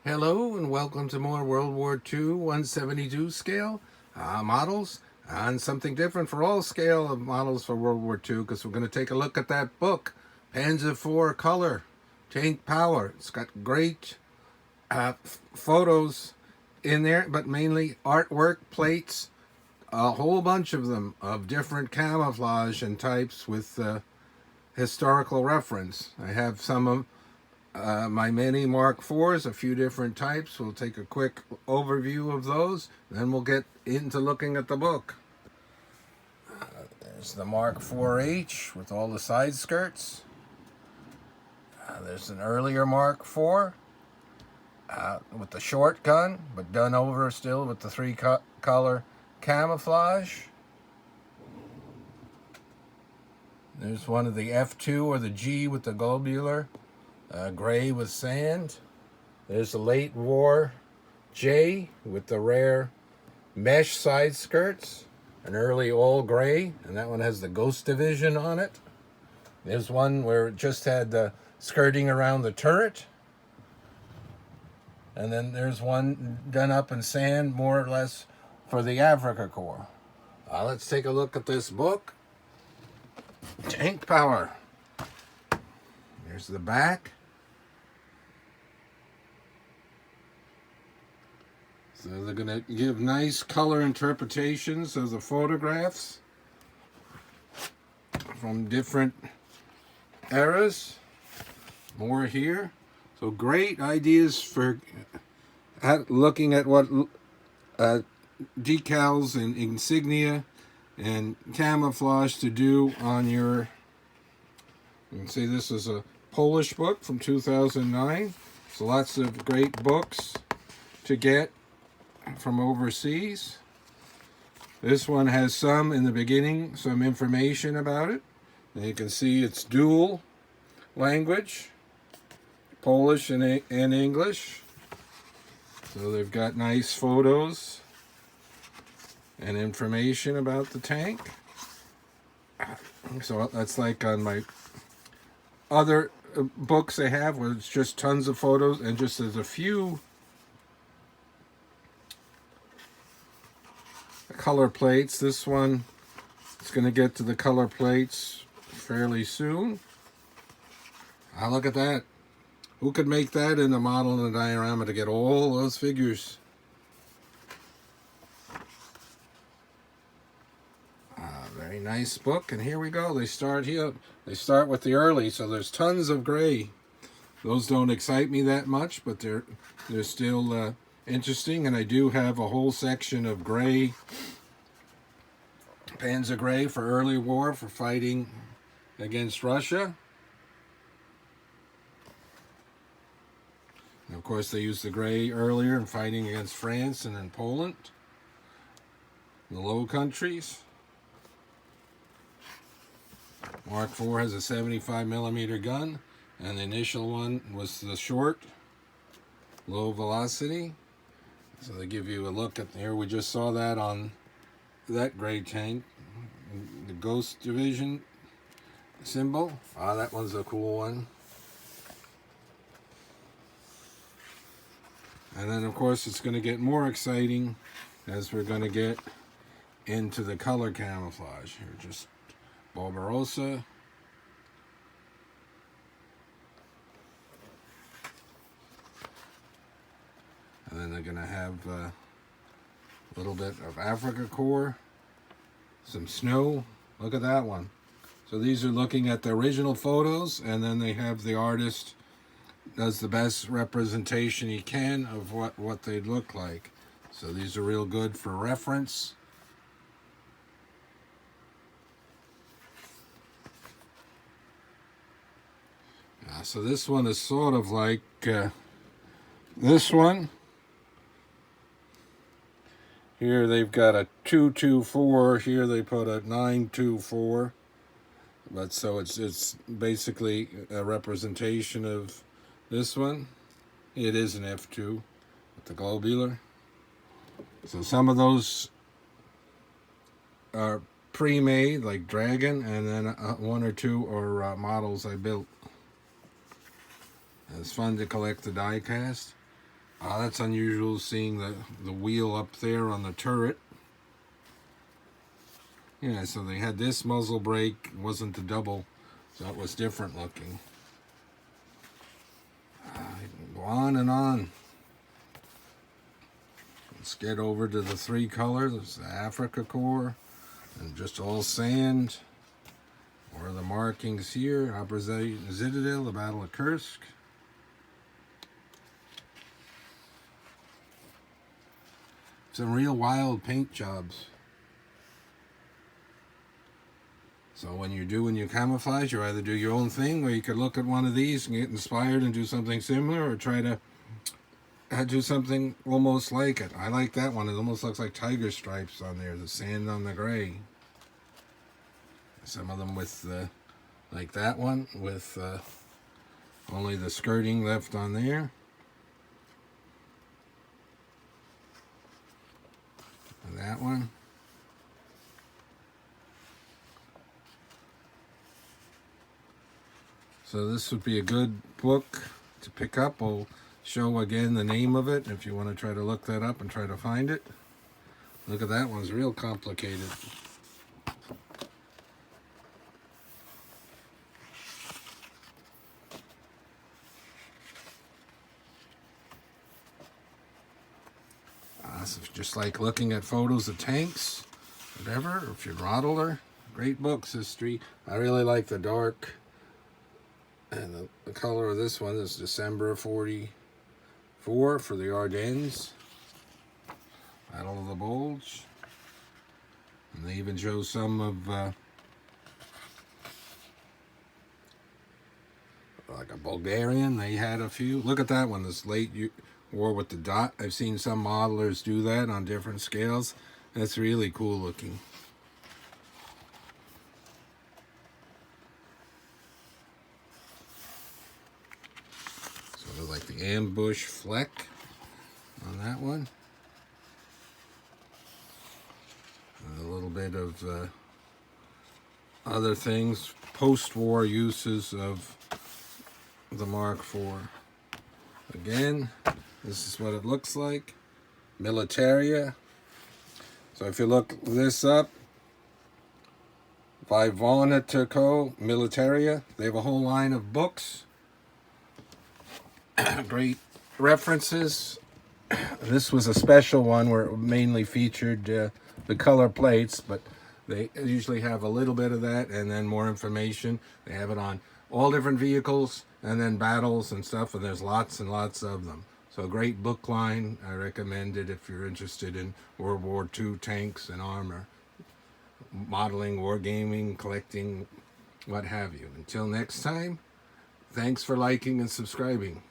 Hello and welcome to more World War II 172 scale models and something different for all scale of models for World War II, because we're going to take a look at that book, Panzer IV Color, Tank Power. It's got great photos in there, but mainly artwork, plates, a whole bunch of them of different camouflage and types with historical reference. I have some of my many Mark IVs, a few different types. We'll take a quick overview of those, then we'll get into looking at the book. There's the Mark IV-H with all the side skirts. There's an earlier Mark IV with the short gun, but done over still with the three-color camouflage. There's one of the F2 or the G with the globular. Gray with sand. There's the late war J with the rare mesh side skirts. An early all gray, and that one has the Ghost Division on it. There's one where it just had the skirting around the turret. And then there's one done up in sand, more or less, for the Africa Corps. Let's take a look at this book. Tank Power. Here's the back. So they're going to give nice color interpretations of the photographs from different eras. More here. So great ideas for looking at what decals and insignia and camouflage to do on your... You can see this is a Polish book from 2009. So lots of great books to get from overseas. This one has some in the beginning, some information about it. And you can see it's dual language, Polish and English. So they've got nice photos and information about the tank. So that's like on my other books I have, where it's just tons of photos and just there's a few color plates. This one is going to get to the color plates fairly soon. Look at that. Who could make that in a model and a diorama to get all those figures? Very nice book, and here we go. They start here. They start with the early, so there's tons of gray. Those don't excite me that much, but they're still interesting, and I do have a whole section of gray, Panzer gray for early war, for fighting against Russia. And of course, they used the gray earlier in fighting against France and in Poland, the Low Countries. Mark IV has a 75mm gun, and the initial one was the short, low velocity. So they give you a look at here. We just saw that on that gray tank, the Ghost Division symbol. That one's a cool one. And then, of course, it's going to get more exciting as we're going to get into the color camouflage. Here, just Barbarossa. And then they're going to have a little bit of Africa Corps, some snow. Look at that one. So these are looking at the original photos, and then they have the artist does the best representation he can of what they'd look like. So these are real good for reference. So this one is sort of like this one. Here they've got a 224. Here they put a 924. But so it's basically a representation of this one. It is an F2 with the globular. So some of those are pre-made, like Dragon, and then one or two are models I built. It's fun to collect the die cast. That's unusual, seeing the wheel up there on the turret. Yeah, so they had this muzzle brake, wasn't the double, so it was different looking. Go on and on. Let's get over to the 3 colors. It's the Africa core, and just all sand. Or the markings here, Upper Citadel, the Battle of Kursk. Some real wild paint jobs. So when you're doing your camouflage, you either do your own thing, or you could look at one of these and get inspired and do something similar, or try to do something almost like it. I like that one. It almost looks like tiger stripes on there, the sand on the gray. Some of them with, like that one, with only the skirting left on there. And that one. So this would be a good book to pick up. I'll show again the name of it if you want to try to look that up and try to find it. Look at that one's real complicated. So just like looking at photos of tanks, whatever, or if you're a modeler, great books, history. I really like the dark. And the color of this one is December 44 for the Ardennes. Battle of the Bulge. And they even show some of like a Bulgarian. They had a few. Look at that one, this late war with the dot. I've seen some modelers do that on different scales. That's really cool looking. Sort of like the ambush fleck on that one. And a little bit of other things, post-war uses of the Mark IV. Again, this is what it looks like. Militaria. So if you look this up, Vivonetico Militaria, they have a whole line of books. Great references. This was a special one where it mainly featured the color plates, but they usually have a little bit of that and then more information. They have it on all different vehicles and then battles and stuff, and there's lots and lots of them. So a great book line. I recommend it if you're interested in World War II tanks and armor, modeling, wargaming, collecting, what have you. Until next time, thanks for liking and subscribing.